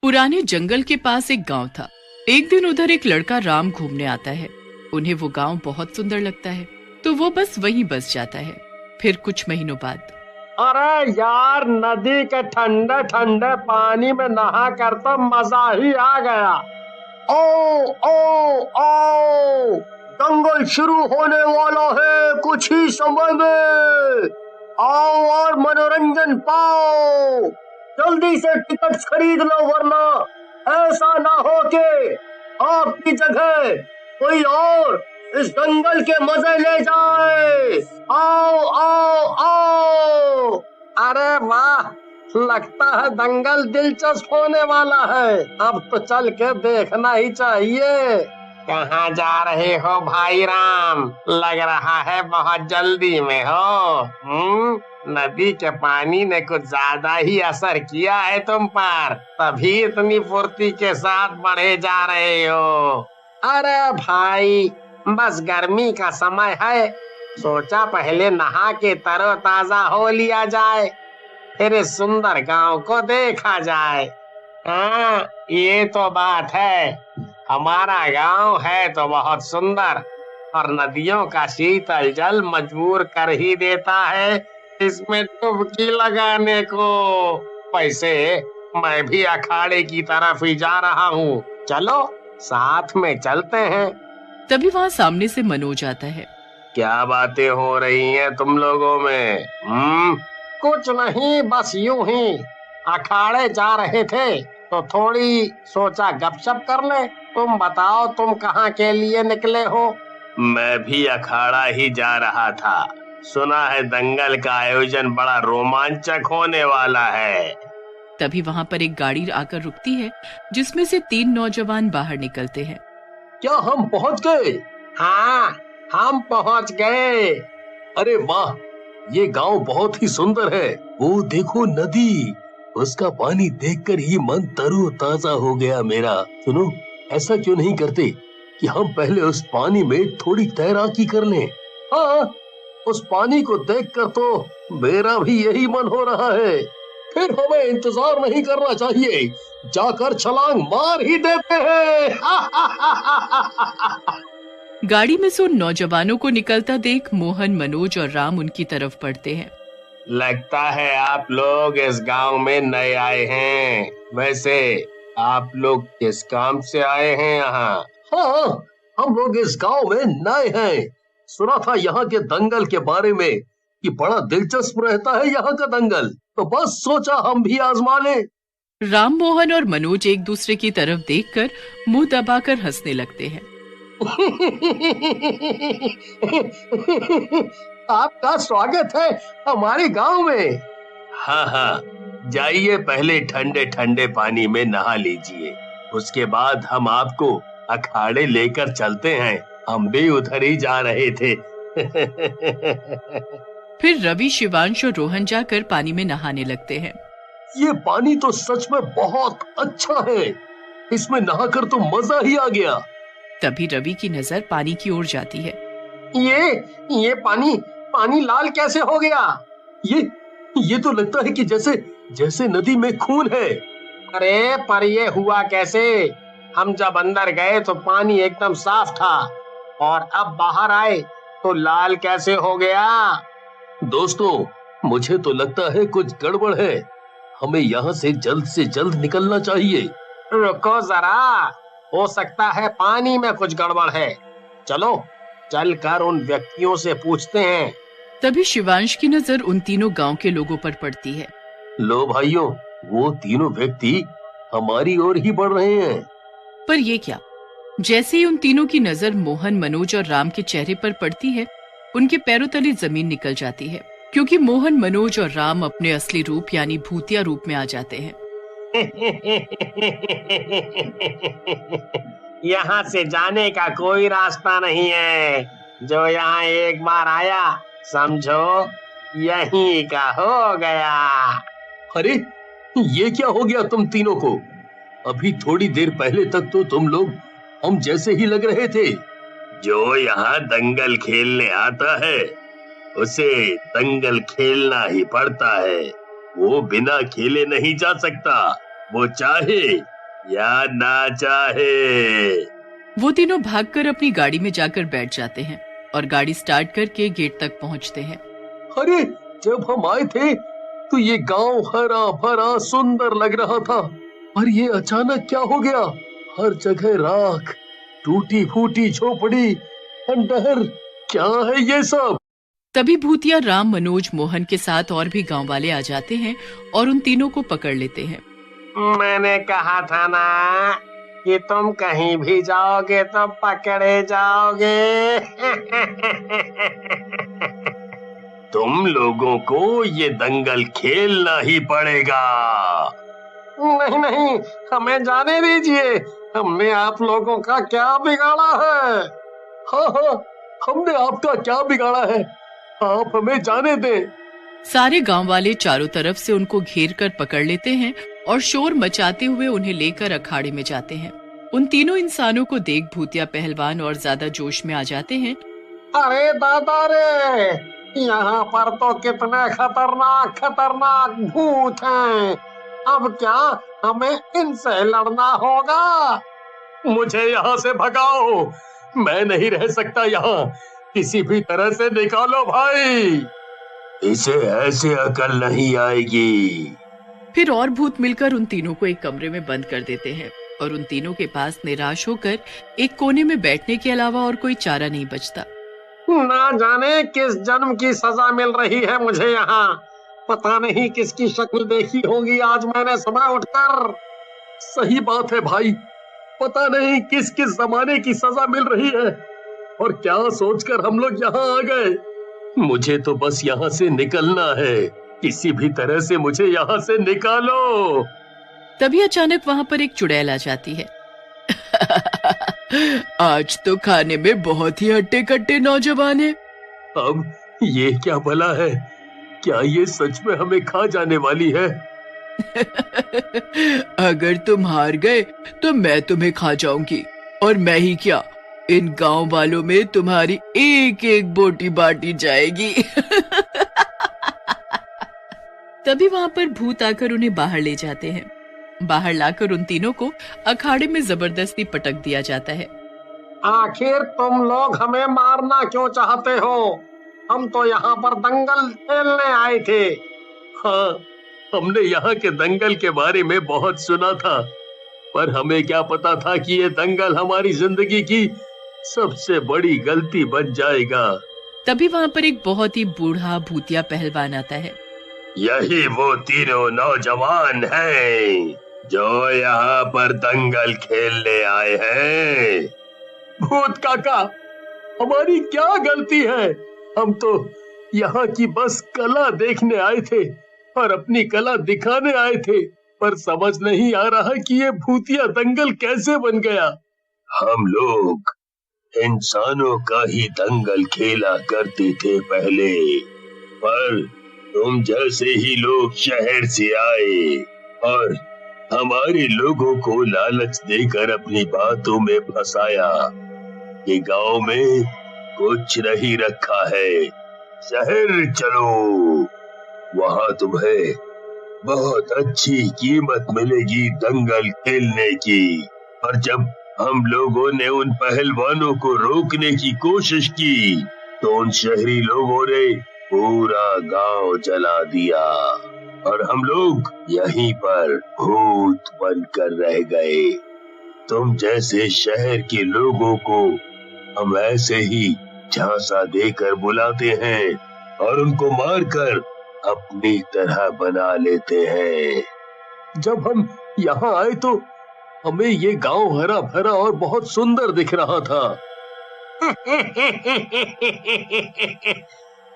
पुराने जंगल के पास एक गांव था। एक दिन उधर एक लड़का राम घूमने आता है। उन्हें वो गांव बहुत सुंदर लगता है, तो वो बस वहीं बस जाता है। फिर कुछ महीनों बाद, अरे यार, नदी के ठंडे ठंडे पानी में नहा कर तो मजा ही आ गया। ओ ओ ओ, दंगल शुरू होने वाला है कुछ ही समय में। आओ और मनोरंजन पाओ, जल्दी से टिकट्स खरीद लो, वरना ऐसा ना हो कि आपकी जगह कोई और इस दंगल के मजे ले जाए। आओ आओ आओ। अरे वाह, लगता है दंगल दिलचस्प होने वाला है। अब तो चल के देखना ही चाहिए। कहाँ जा रहे हो भाई राम? लग रहा है बहुत जल्दी में हो। नदी के पानी ने कुछ ज्यादा ही असर किया है तुम पर, तभी इतनी फुर्ती के साथ बढ़े जा रहे हो। अरे भाई, बस गर्मी का समय है, सोचा पहले नहा के तरोताजा हो लिया जाए, फिर इस सुंदर गांव को देखा जाए। हाँ, ये तो बात है। हमारा गांव है तो बहुत सुंदर, और नदियों का शीतल जल मजबूर कर ही देता है इसमें डुबकी लगाने को। वैसे मैं भी अखाड़े की तरफ ही जा रहा हूँ, चलो साथ में चलते हैं। तभी वहाँ सामने से मनोज आता है। क्या बातें हो रही हैं तुम लोगों में? कुछ नहीं, बस यूं ही अखाड़े जा रहे थे तो थोड़ी सोचा गपशप कर ले। तुम बताओ, तुम कहाँ के लिए निकले हो? मैं भी अखाड़ा ही जा रहा था। सुना है दंगल का आयोजन बड़ा रोमांचक होने वाला है। तभी वहाँ पर एक गाड़ी आकर रुकती है, जिसमें से 3 नौजवान बाहर निकलते हैं। क्या हम पहुँच गए? हाँ, हम पहुँच गए। अरे वाह, ये गांव बहुत ही सुंदर है। वो देखो नदी, उसका पानी देखकर ही मन तरोताजा हो गया मेरा। सुनो, ऐसा क्यों नहीं करते कि हम पहले उस पानी में थोड़ी तैराकी कर लें? हाँ, उस पानी को देखकर तो मेरा भी यही मन हो रहा है। फिर हमें इंतजार नहीं करना चाहिए, जाकर छलांग मार ही देते हैं। गाड़ी में से उन नौजवानों को निकलता देख मोहन, मनोज और राम उनकी तरफ बढ़ते हैं। लगता है आप लोग इस गांव में नए आए हैं। वैसे आप लोग किस काम से आए हैं यहाँ? हाँ, हम लोग इस गांव में नए हैं। सुना था यहाँ के दंगल के बारे में कि बड़ा दिलचस्प रहता है यहाँ का दंगल, तो बस सोचा हम भी आजमा लें। राम, मोहन और मनोज एक दूसरे की तरफ देखकर मुंह दबाकर हंसने लगते हैं। आपका स्वागत है हमारे गांव में। हाँ हाँ, जाइए पहले ठंडे ठंडे पानी में नहा लीजिए, उसके बाद हम आपको अखाड़े लेकर चलते हैं। हम भी उधर ही जा रहे थे। फिर रवि, शिवांश और रोहन जाकर पानी में नहाने लगते हैं। ये पानी तो सच में बहुत अच्छा है, इसमें नहाकर तो मजा ही आ गया। तभी रवि की नजर पानी की ओर जाती है। ये पानी लाल कैसे हो गया? ये तो लगता है कि जैसे नदी में खून है। अरे पर ये हुआ कैसे? हम जब अंदर गए तो पानी एकदम साफ था, और अब बाहर आए तो लाल कैसे हो गया? दोस्तों, मुझे तो लगता है कुछ गड़बड़ है। हमें यहाँ से जल्द निकलना चाहिए। रुको जरा, हो सकता है पानी में कुछ गड़बड़ है। चलो चलकर उन व्यक्तियों से पूछते हैं। तभी शिवांश की नजर उन तीनों गांव के लोगों पर पड़ती है। लो भाइयों, वो तीनों व्यक्ति हमारी ओर ही बढ़ रहे हैं। पर ये क्या? जैसे ही उन तीनों की नजर मोहन, मनोज और राम के चेहरे पर पड़ती है, उनके पैरों तले जमीन निकल जाती है, क्योंकि मोहन, मनोज और राम अपने असली रूप यानी भूतिया रूप में आ जाते हैं। यहाँ से जाने का कोई रास्ता नहीं है। जो यहाँ एक बार आया, समझो यहीं का हो गया। अरे ये क्या हो गया तुम तीनों को? अभी थोड़ी देर पहले तक तो तुम लोग हम जैसे ही लग रहे थे। जो यहाँ दंगल खेलने आता है उसे दंगल खेलना ही पड़ता है, वो बिना खेले नहीं जा सकता। वो चाहे या ना चाहे। वो तीनों भागकर अपनी गाड़ी में जाकर बैठ जाते हैं और गाड़ी स्टार्ट करके गेट तक पहुंचते हैं। अरे, जब हम आए थे तो ये गांव हरा भरा सुंदर लग रहा था, पर ये अचानक क्या हो गया? हर जगह राख, टूटी फूटी झोपड़ी, खंडहर, क्या है ये सब? तभी भूतिया राम, मनोज, मोहन के साथ और भी गांव वाले आ जाते हैं और उन तीनों को पकड़ लेते हैं। मैंने कहा था ना कि तुम कहीं भी जाओगे तो पकड़े जाओगे। तुम लोगों को ये दंगल खेलना ही पड़ेगा। नहीं नहीं, हमें जाने दीजिए। हमने आप लोगों का क्या बिगाड़ा है? हाँ हाँ, हमने आपका क्या बिगाड़ा है? आप हमें जाने दें। सारे गांव वाले चारों तरफ से उनको घेर कर पकड़ लेते हैं और शोर मचाते हुए उन्हें लेकर अखाड़े में जाते हैं। उन तीनों इंसानों को देख भूतिया पहलवान और ज्यादा जोश में आ जाते हैं। अरे दादा रे, यहाँ पर तो कितने खतरनाक खतरनाक भूत हैं। अब क्या हमें इनसे लड़ना होगा? मुझे यहाँ से भगाओ, मैं नहीं रह सकता यहाँ। किसी भी तरह से निकालो भाई। इसे ऐसे अकल नहीं आएगी। फिर और भूत मिलकर उन तीनों को एक कमरे में बंद कर देते हैं और उन तीनों के पास निराश होकर एक कोने में बैठने के अलावा और कोई चारा नहीं बचता। ना जाने किस जन्म की सजा मिल रही है मुझे यहाँ। पता नहीं किसकी शक्ल देखी होगी आज मैंने सुबह उठकर। सही बात है भाई, पता नहीं किस किस जमाने की सजा मिल रही है और क्या सोचकर हम लोग यहाँ आ गए। मुझे तो बस यहाँ से निकलना है, किसी भी तरह से मुझे यहाँ से निकालो। तभी अचानक वहाँ पर एक चुड़ैल आ जाती है। आज तो खाने में बहुत ही हट्टे कट्टे नौजवान हैं। अब ये क्या भला है? क्या ये सच में हमें खा जाने वाली है? अगर तुम हार गए तो मैं तुम्हें खा जाऊंगी, और मैं ही क्या, इन गांव वालों में तुम्हारी एक एक बोटी बांटी जाएगी। तभी वहां पर भूत आकर उन्हें बाहर ले जाते हैं। बाहर लाकर उन तीनों को अखाड़े में जबरदस्ती पटक दिया जाता है। आखिर तुम लोग हमें मारना क्यों चाहते हो? हम तो यहाँ पर दंगल खेलने आए थे। हाँ, हमने यहाँ के दंगल के बारे में बहुत सुना था, पर हमें क्या पता था कि ये दंगल हमारी जिंदगी की सबसे बड़ी गलती बन जाएगा। तभी वहाँ पर एक बहुत ही बूढ़ा भूतिया पहलवान आता है। यही वो तीनों नौजवान हैं जो यहाँ पर दंगल खेलने आए हैं। भूत काका, हमारी क्या गलती है? हम तो यहाँ की बस कला देखने आए थे और अपनी कला दिखाने आए थे, पर समझ नहीं आ रहा कि ये भूतिया दंगल कैसे बन गया। हम लोग इंसानों का ही दंगल खेला करते थे पहले, पर तुम जैसे ही लोग शहर से आए और हमारे लोगों को लालच देकर अपनी बातों में फंसाया कि गांव में कुछ नहीं रखा है, शहर चलो, वहां तुम्हें बहुत अच्छी कीमत मिलेगी दंगल खेलने की। और जब हम लोगों ने उन पहलवानों को रोकने की कोशिश की तो उन शहरी लोगों ने पूरा गांव जला दिया और हम लोग यहीं पर भूत बनकर रह गए। तुम जैसे शहर के लोगों को हम ऐसे ही झांसा देकर बुलाते हैं और उनको मारकर अपनी तरह बना लेते हैं। जब हम यहाँ आए तो हमें ये गांव हरा भरा और बहुत सुंदर दिख रहा था।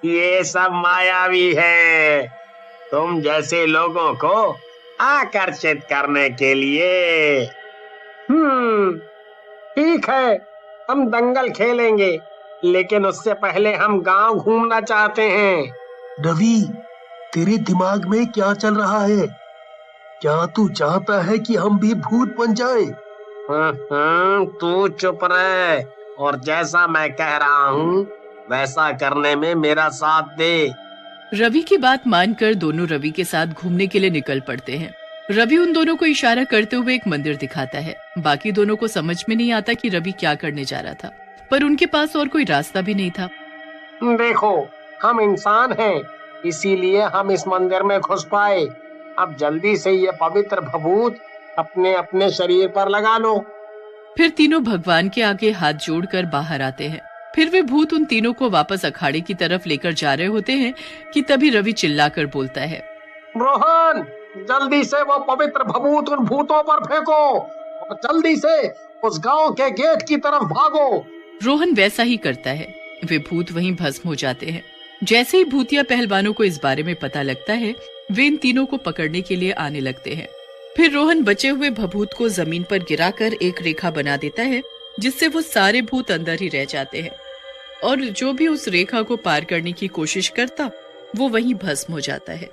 ये सब मायावी है, तुम जैसे लोगों को आकर्षित करने के लिए। ठीक है, हम दंगल खेलेंगे, लेकिन उससे पहले हम गांव घूमना चाहते हैं। रवि, तेरे दिमाग में क्या चल रहा है? क्या तू चाहता है कि हम भी भूत बन जाएं? तू चुप रहे और जैसा मैं कह रहा हूँ वैसा करने में मेरा साथ दे। रवि की बात मानकर दोनों रवि के साथ घूमने के लिए निकल पड़ते हैं। रवि उन दोनों को इशारा करते हुए एक मंदिर दिखाता है। बाकी दोनों को समझ में नहीं आता कि रवि क्या करने जा रहा था, पर उनके पास और कोई रास्ता भी नहीं था। देखो, हम इंसान हैं, इसीलिए हम इस मंदिर में घुस पाए। अब जल्दी से ये पवित्र भभूत अपने अपने शरीर पर लगा लो। फिर तीनों भगवान के आगे हाथ जोड़कर बाहर आते हैं। फिर वे भूत उन तीनों को वापस अखाड़े की तरफ लेकर जा रहे होते हैं कि तभी रवि चिल्लाकर बोलता है, रोहन, जल्दी से वो पवित्र भभूत उन भूतों पर फेंको और जल्दी से उस गांव के गेट की तरफ भागो। रोहन वैसा ही करता है। वे भूत वहीं भस्म हो जाते हैं। जैसे ही भूतिया पहलवानों को इस बारे में पता लगता है, वे इन तीनों को पकड़ने के लिए आने लगते हैं। फिर रोहन बचे हुए भभूत को जमीन पर गिराकर एक रेखा बना देता है, जिससे वो सारे भूत अंदर ही रह जाते हैं और जो भी उस रेखा को पार करने की कोशिश करता वो वहीं भस्म हो जाता है।